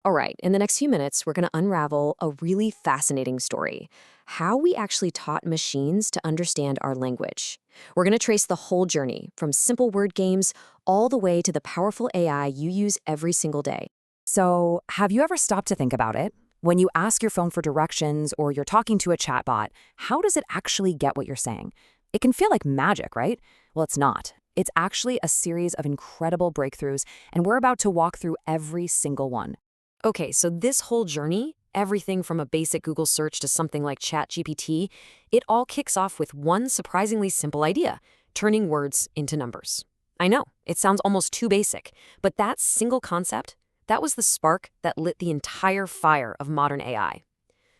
All right, in the next few minutes, we're going to unravel a really fascinating story: how we actually taught machines to understand our language. We're going to trace the whole journey from simple word games all the way to the powerful AI you use every single day. So, have you ever stopped to think about it? When you ask your phone for directions or you're talking to a chatbot, how does it actually get what you're saying? It can feel like magic, right? Well, it's not. It's actually a series of incredible breakthroughs, and we're about to walk through every single one. Okay, so this whole journey, everything from a basic Google search to something like ChatGPT, it all kicks off with one surprisingly simple idea: turning words into numbers. I know, it sounds almost too basic, but that single concept, that was the spark that lit the entire fire of modern AI.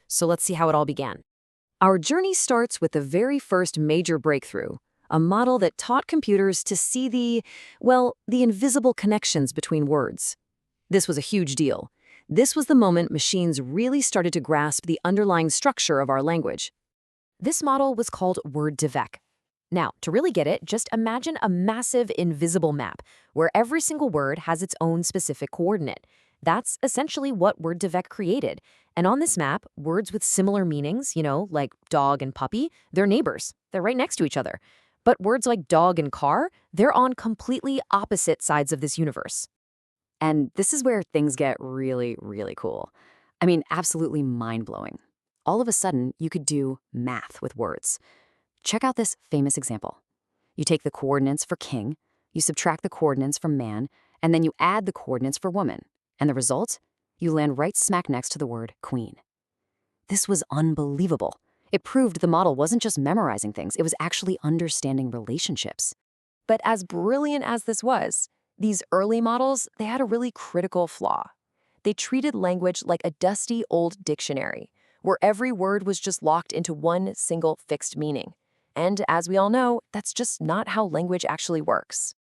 So let's see how it all began. Our journey starts with the very first major breakthrough, a model that taught computers to see the invisible connections between words. This was a huge deal. This was the moment machines really started to grasp the underlying structure of our language. This model was called Word2Vec. Now, to really get it, just imagine a massive invisible map where every single word has its own specific coordinate. That's essentially what Word2Vec created. And on this map, words with similar meanings, like dog and puppy, they're neighbors. They're right next to each other. But words like dog and car, they're on completely opposite sides of this universe. And this is where things get really, really cool. I mean, absolutely mind-blowing. All of a sudden, you could do math with words. Check out this famous example. You take the coordinates for king, you subtract the coordinates for man, and then you add the coordinates for woman. And the result? You land right smack next to the word queen. This was unbelievable. It proved the model wasn't just memorizing things, it was actually understanding relationships. But as brilliant as this was, these early models, they had a really critical flaw. They treated language like a dusty old dictionary, where every word was just locked into one single fixed meaning. And as we all know, that's just not how language actually works.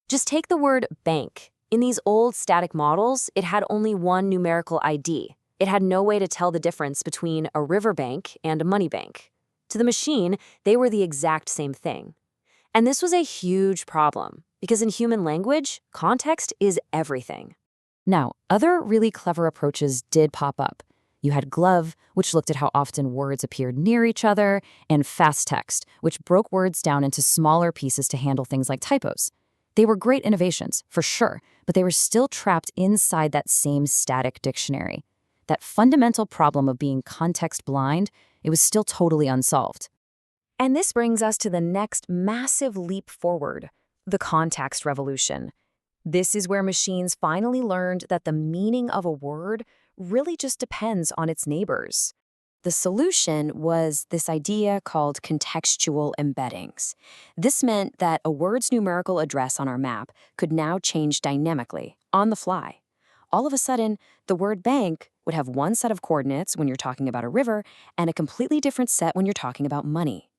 Just take the word bank. In these old static models, it had only one numerical ID. It had no way to tell the difference between a riverbank and a money bank. To the machine, they were the exact same thing. And this was a huge problem, because in human language, context is everything. Now, other really clever approaches did pop up. You had glove, which looked at how often words appeared near each other, and fast text, which broke words down into smaller pieces to handle things like typos. They were great innovations, for sure, but they were still trapped inside that same static dictionary. That fundamental problem of being context blind, it was still totally unsolved. And this brings us to the next massive leap forward: the context revolution. This is where machines finally learned that the meaning of a word really just depends on its neighbors. The solution was this idea called contextual embeddings. This meant that a word's numerical address on our map could now change dynamically, on the fly. All of a sudden, the word bank would have one set of coordinates when you're talking about a river and a completely different set when you're talking about money.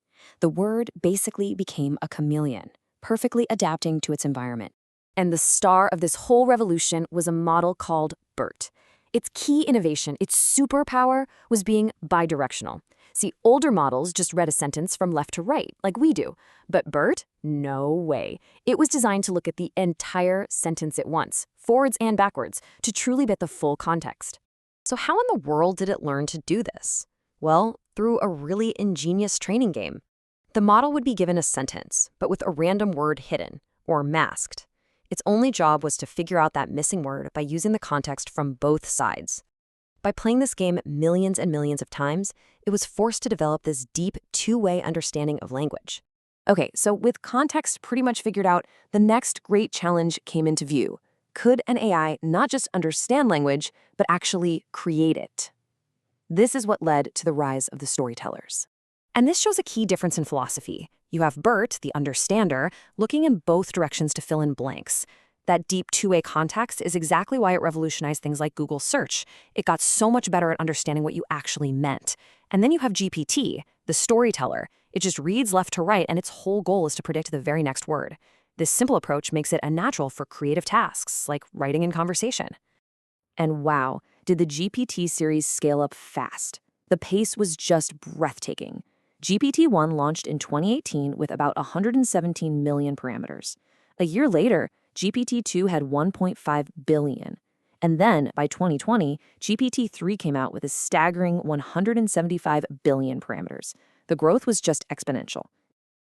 The word basically became a chameleon, perfectly adapting to its environment. And the star of this whole revolution was a model called BERT. Its key innovation, its superpower, was being bidirectional. See, older models just read a sentence from left to right, like we do. But BERT? No way. It was designed to look at the entire sentence at once, forwards and backwards, to truly get the full context. So how in the world did it learn to do this? Well, through a really ingenious training game. The model would be given a sentence, but with a random word hidden, or masked. Its only job was to figure out that missing word by using the context from both sides. By playing this game millions and millions of times, it was forced to develop this deep, two-way understanding of language. Okay, so with context pretty much figured out, the next great challenge came into view. Could an AI not just understand language, but actually create it? This is what led to the rise of the storytellers. And this shows a key difference in philosophy. You have Bert, the understander, looking in both directions to fill in blanks. That deep two-way context is exactly why it revolutionized things like Google search. It got so much better at understanding what you actually meant. And then you have GPT, the storyteller. It just reads left to right, and its whole goal is to predict the very next word. This simple approach makes it a natural for creative tasks, like writing and conversation. And wow, did the GPT series scale up fast. The pace was just breathtaking. GPT-1 launched in 2018 with about 117 million parameters. A year later, GPT-2 had 1.5 billion. And then, by 2020, GPT-3 came out with a staggering 175 billion parameters. The growth was just exponential.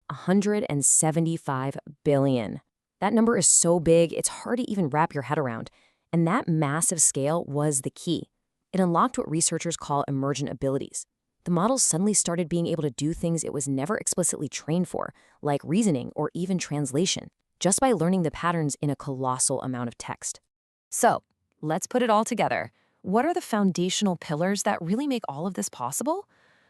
175 billion. That number is so big, it's hard to even wrap your head around. And that massive scale was the key. It unlocked what researchers call emergent abilities. The model suddenly started being able to do things it was never explicitly trained for, like reasoning or even translation, just by learning the patterns in a colossal amount of text. So, let's put it all together. What are the foundational pillars that really make all of this possible?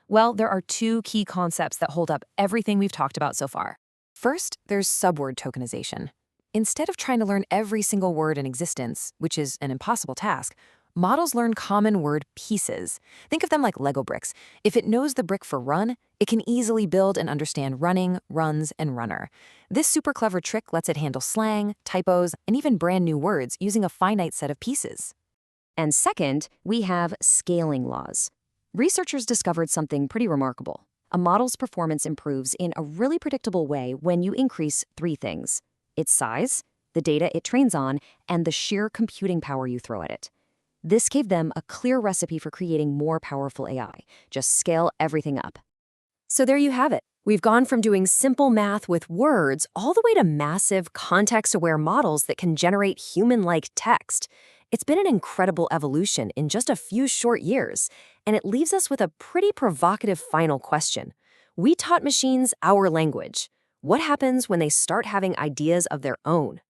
Well, there are two key concepts that hold up everything we've talked about so far. First, there's subword tokenization. Instead of trying to learn every single word in existence, which is an impossible task, models learn common word pieces. Think of them like Lego bricks. If it knows the brick for run, it can easily build and understand running, runs, and runner. This super clever trick lets it handle slang, typos, and even brand new words using a finite set of pieces. And second, we have scaling laws. Researchers discovered something pretty remarkable. A model's performance improves in a really predictable way when you increase three things: its size, the data it trains on, and the sheer computing power you throw at it. This gave them a clear recipe for creating more powerful AI. Just scale everything up. So there you have it. We've gone from doing simple math with words all the way to massive, context-aware models that can generate human-like text. It's been an incredible evolution in just a few short years, and it leaves us with a pretty provocative final question. We taught machines our language. What happens when they start having ideas of their own?